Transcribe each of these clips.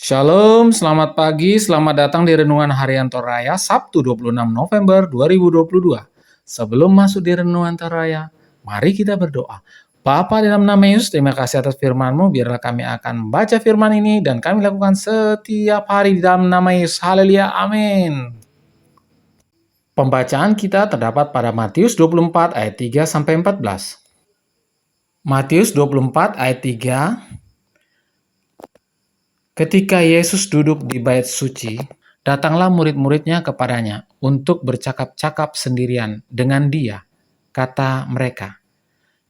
Shalom, selamat pagi, selamat datang di Renungan Harian Toraya Sabtu 26 November 2022. Sebelum masuk di Renungan Toraya, mari kita berdoa. Bapa dalam nama Yesus, terima kasih atas firman-Mu, biarlah kami akan baca firman ini dan kami lakukan setiap hari di dalam nama Yesus. Haleluya, amin. Pembacaan kita terdapat pada Matius 24 ayat 3 sampai 14. Matius 24 ayat 3. Ketika Yesus duduk di bait suci, datanglah murid-muridnya kepadanya untuk bercakap-cakap sendirian dengan dia. Kata mereka,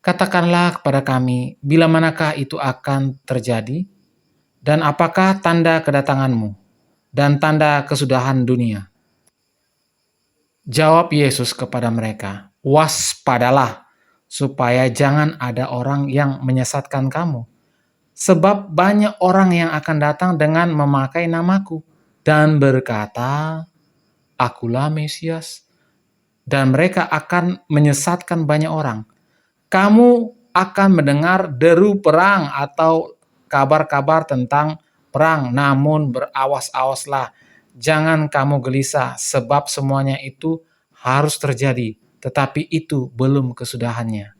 "Katakanlah kepada kami, bila manakah itu akan terjadi? Dan apakah tanda kedatanganmu dan tanda kesudahan dunia?" Jawab Yesus kepada mereka, "Waspadalah, supaya jangan ada orang yang menyesatkan kamu. Sebab banyak orang yang akan datang dengan memakai namaku dan berkata, 'Akulah Mesias,' dan mereka akan menyesatkan banyak orang. Kamu akan mendengar deru perang atau kabar-kabar tentang perang, namun berawas-awaslah. Jangan kamu gelisah, sebab semuanya itu harus terjadi, tetapi itu belum kesudahannya.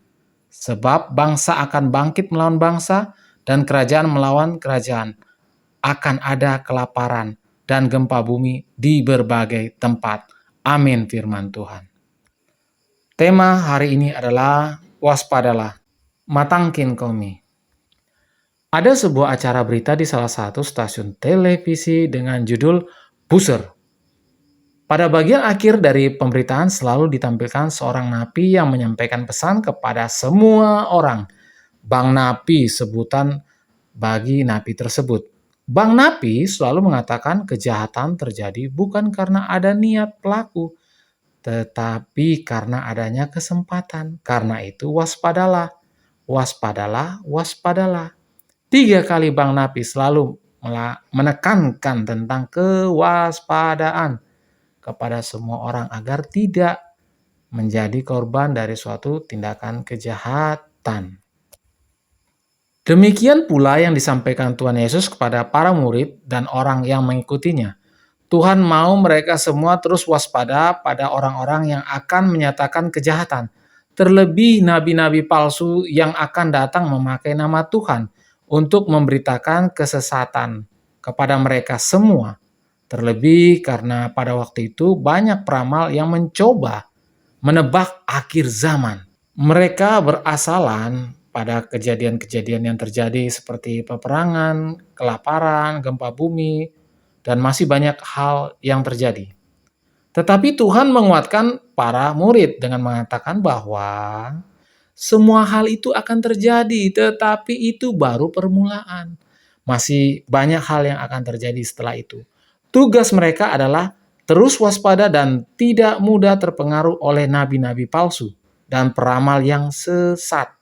Sebab bangsa akan bangkit melawan bangsa, dan kerajaan melawan kerajaan. Akan ada kelaparan dan gempa bumi di berbagai tempat." Amin firman Tuhan. Tema hari ini adalah waspadalah, matangkin komi. Ada sebuah acara berita di salah satu stasiun televisi dengan judul Buzzer. Pada bagian akhir dari pemberitaan selalu ditampilkan seorang napi yang menyampaikan pesan kepada semua orang. Bang Napi sebutan bagi napi tersebut. Bang Napi selalu mengatakan kejahatan terjadi bukan karena ada niat pelaku, tetapi karena adanya kesempatan. Karena itu waspadalah, waspadalah, waspadalah. 3 kali Bang Napi selalu menekankan tentang kewaspadaan kepada semua orang agar tidak menjadi korban dari suatu tindakan kejahatan. Demikian pula yang disampaikan Tuhan Yesus kepada para murid dan orang yang mengikutinya. Tuhan mau mereka semua terus waspada pada orang-orang yang akan menyatakan kejahatan. Terlebih nabi-nabi palsu yang akan datang memakai nama Tuhan untuk memberitakan kesesatan kepada mereka semua. Terlebih karena pada waktu itu banyak peramal yang mencoba menebak akhir zaman. Mereka berasalan pada kejadian-kejadian yang terjadi seperti peperangan, kelaparan, gempa bumi, dan masih banyak hal yang terjadi. Tetapi Tuhan menguatkan para murid dengan mengatakan bahwa semua hal itu akan terjadi, tetapi itu baru permulaan. Masih banyak hal yang akan terjadi setelah itu. Tugas mereka adalah terus waspada dan tidak mudah terpengaruh oleh nabi-nabi palsu dan peramal yang sesat.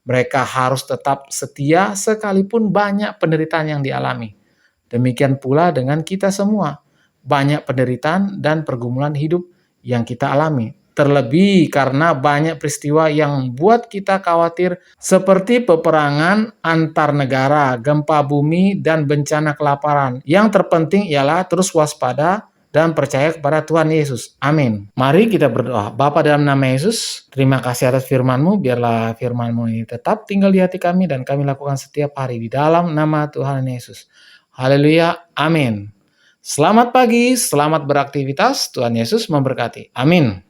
Mereka harus tetap setia sekalipun banyak penderitaan yang dialami. Demikian pula dengan kita semua. Banyak penderitaan dan pergumulan hidup yang kita alami. Terlebih karena banyak peristiwa yang membuat kita khawatir seperti peperangan antar negara, gempa bumi, dan bencana kelaparan. Yang terpenting ialah terus waspada dan percaya kepada Tuhan Yesus. Amin. Mari kita berdoa. Bapa dalam nama Yesus, terima kasih atas firman-Mu. Biarlah firman-Mu ini tetap tinggal di hati kami dan kami lakukan setiap hari di dalam nama Tuhan Yesus. Haleluya. Amin. Selamat pagi, selamat beraktivitas. Tuhan Yesus memberkati. Amin.